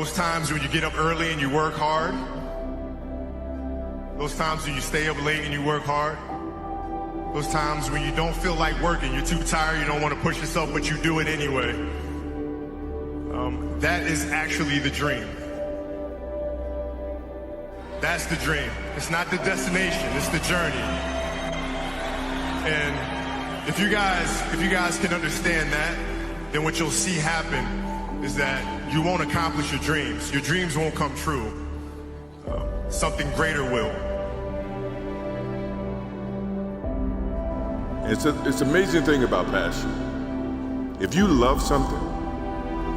Those times when you get up early and you work hard. Those times when you stay up late and you work hard. Those times when you don't feel like working, you're too tired, you don't want to push yourself, but you do it anyway. That is actually the dream. That's the dream. It's not the destination, it's the journey. And if you guys can understand that, then what you'll see happen is that you won't accomplish your dreams. Your dreams won't come true. Something greater will. It's an amazing thing about passion. If you love something,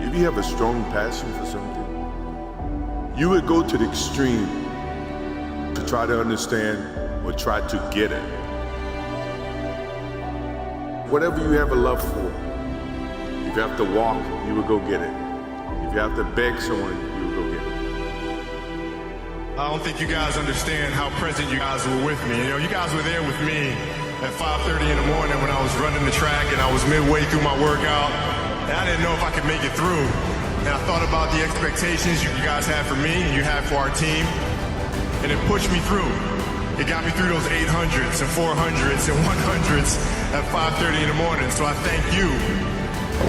if you have a strong passion for something, you would go to the extreme to try to understand or try to get it. Whatever you have a love for, if you have to walk, you would go get it. If you have to beg someone, you would go get it. I don't think you guys understand how present you guys were with me. You know, you guys were there with me at 5:30 in the morning when I was running the track and I was midway through my workout. And I didn't know if I could make it through. And I thought about the expectations you guys had for me and you had for our team. And it pushed me through. It got me through those 800s and 400s and 100s at 5:30 in the morning. So I thank you.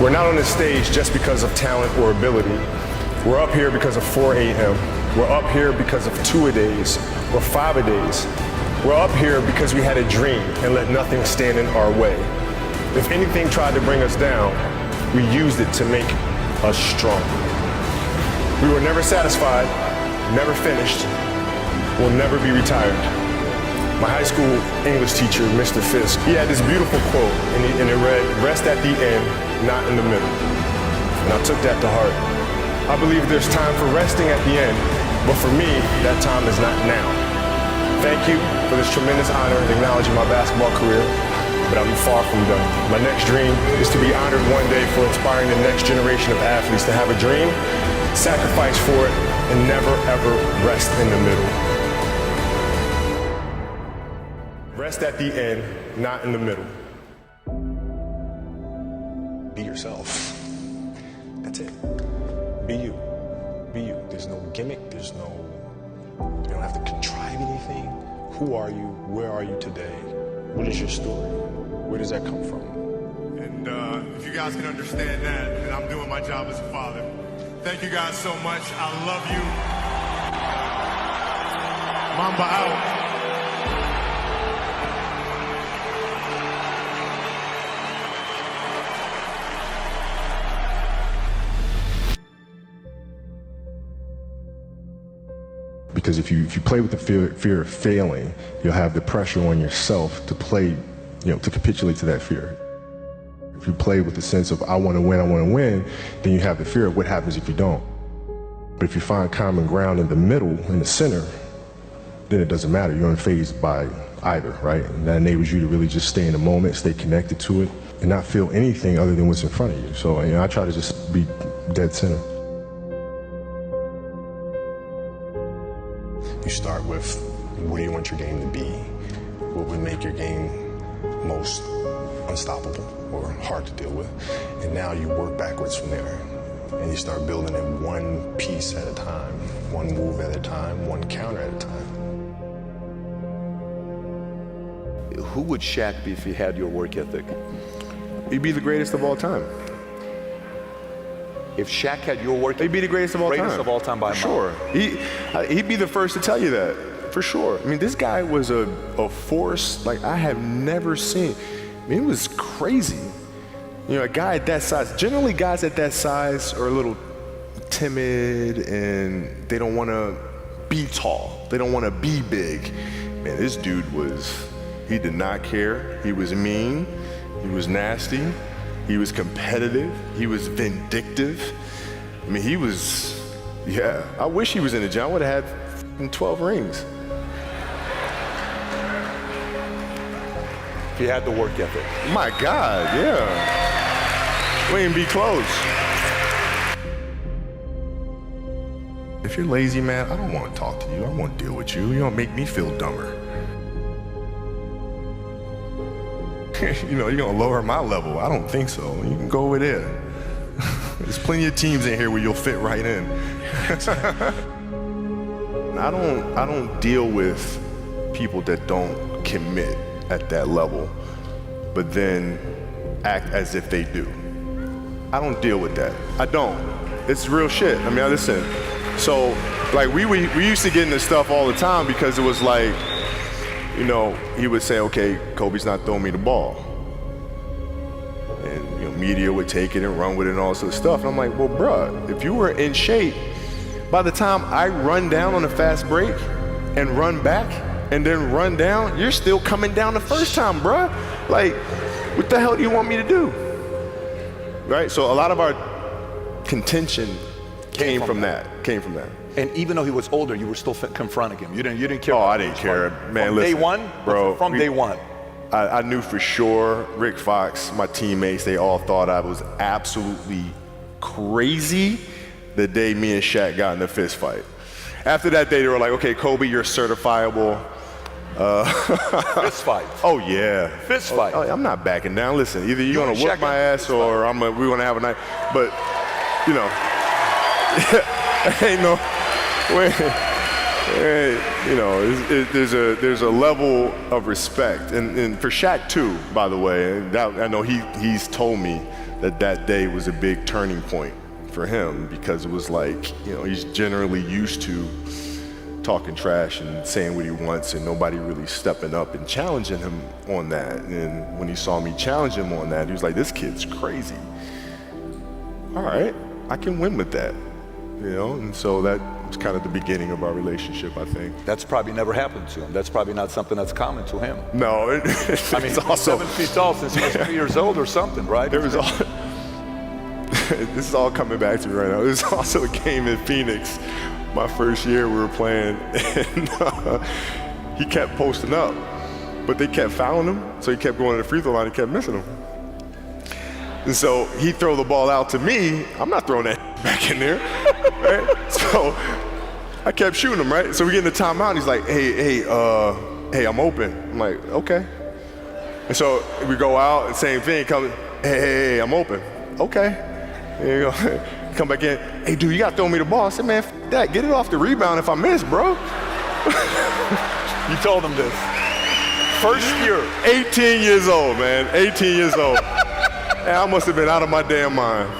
We're not on this stage just because of talent or ability. We're up here because of 4 a.m. We're up here because of 2-a-days or 5-a-days. We're up here because we had a dream and let nothing stand in our way. If anything tried to bring us down, we used it to make us strong. We were never satisfied, never finished, we'll never be retired. My high school English teacher, Mr. Fisk, he had this beautiful quote, and it read, "Rest at the end, not in the middle." And I took that to heart. I believe there's time for resting at the end, but for me, that time is not now. Thank you for this tremendous honor in acknowledging my basketball career, but I'm far from done. My next dream is to be honored one day for inspiring the next generation of athletes to have a dream, sacrifice for it, and never ever rest in the middle. Rest at the end, not in the middle. Be yourself. That's it. Be you. Be you. There's no gimmick. You don't have to contrive anything. Who are you? Where are you today? What is your story? Where does that come from? And if you guys can understand that, then I'm doing my job as a father. Thank you guys so much. I love you. Mamba out. Because if you play with the fear of failing, you'll have the pressure on yourself to play, to capitulate to that fear. If you play with the sense of I want to win, then you have the fear of what happens if you don't. But if you find common ground in the middle, in the center, then it doesn't matter. You're unfazed by either, right? And that enables you to really just stay in the moment, stay connected to it, and not feel anything other than what's in front of you. So I try to just be dead center. You start with, what do you want your game to be? What would make your game most unstoppable or hard to deal with? And now you work backwards from there. And you start building it one piece at a time, one move at a time, one counter at a time. Who would Shaq be if he had your work ethic? He'd be the greatest of all time. If Shaq had your work, he'd be the greatest of all time. Greatest of all time by a mile. Sure. He'd be the first to tell you that, for sure. I mean, this guy was a force like I have never seen. I mean, it was crazy. A guy at that size. Generally, guys at that size are a little timid and they don't want to be tall. They don't want to be big. Man, this dude he did not care. He was mean. He was nasty. He was competitive. He was vindictive. I mean, I wish he was in the gym. I would have had 12 rings. If he had the work ethic. My God, yeah. We ain't be close. If you're lazy, man, I don't want to talk to you. I don't want to deal with you. You don't make me feel dumber. You're gonna lower my level. I don't think so. You can go over there. There's plenty of teams in here where you'll fit right in. I don't deal with people that don't commit at that level, but then act as if they do. I don't deal with that. I don't. It's real shit. I mean, listen. So, like, we used to get into stuff all the time because it was like, you know, he would say, okay, Kobe's not throwing me the ball. And, you know, media would take it and run with it and all sort of stuff. And I'm like, well, bruh, if you were in shape, by the time I run down on a fast break and run back and then run down, you're still coming down the first time, bruh. Like, what the hell do you want me to do? Right? So a lot of our contention came from that. And even though he was older, you were still confronting him. You didn't care. Oh, I didn't care, man. From listen, day one, bro. From day one. I knew for sure Rick Fox, my teammates, they all thought I was absolutely crazy the day me and Shaq got in a fist fight. After that day, they were like, okay, Kobe, you're certifiable. Fist fight. Oh, yeah. Fist fight. Oh, I'm not backing down. Listen, either you're going to whoop my ass or we're going to have a night. But, you know, ain't no way. You know, there's a level of respect. And for Shaq, too, by the way. I know he's told me that day was a big turning point for him because it was like, you know, he's generally used to talking trash and saying what he wants and nobody really stepping up and challenging him on that. And when he saw me challenge him on that, he was like, this kid's crazy. All right, I can win with that, you know? And so that was kind of the beginning of our relationship, I think. That's probably never happened to him. That's probably not something that's common to him. No, I mean, he's also 7 feet tall since he was 3 years old or something, right? There was all. This is all coming back to me right now. There's also a game in Phoenix, my first year we were playing, and he kept posting up, but they kept fouling him, so he kept going to the free throw line and kept missing them. And so he'd throw the ball out to me. I'm not throwing that back in there, right? So I kept shooting him, right? So we get in the timeout, and he's like, hey, I'm open. I'm like, okay. And so we go out, same thing, hey, I'm open. Okay. There you go. Come back in. Hey, dude, you got to throw me the ball. I said, man, f that. Get it off the rebound if I miss, bro. You told him this. First year. 18 years old, man. 18 years old. And I must have been out of my damn mind.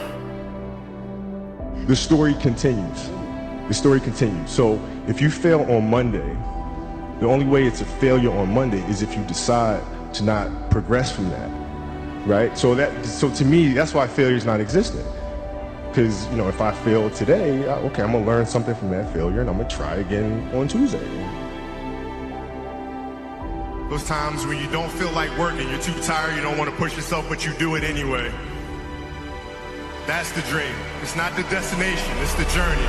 The story continues. So if you fail on Monday, the only way it's a failure on Monday is if you decide to not progress from that, right? So to me, that's why failure is not existent. Because, you know, if I fail today, okay, I'm gonna learn something from that failure and I'm gonna try again on Tuesday. Those times when you don't feel like working, you're too tired, you don't want to push yourself, but you do it anyway. That's the dream. It's not the destination, it's the journey.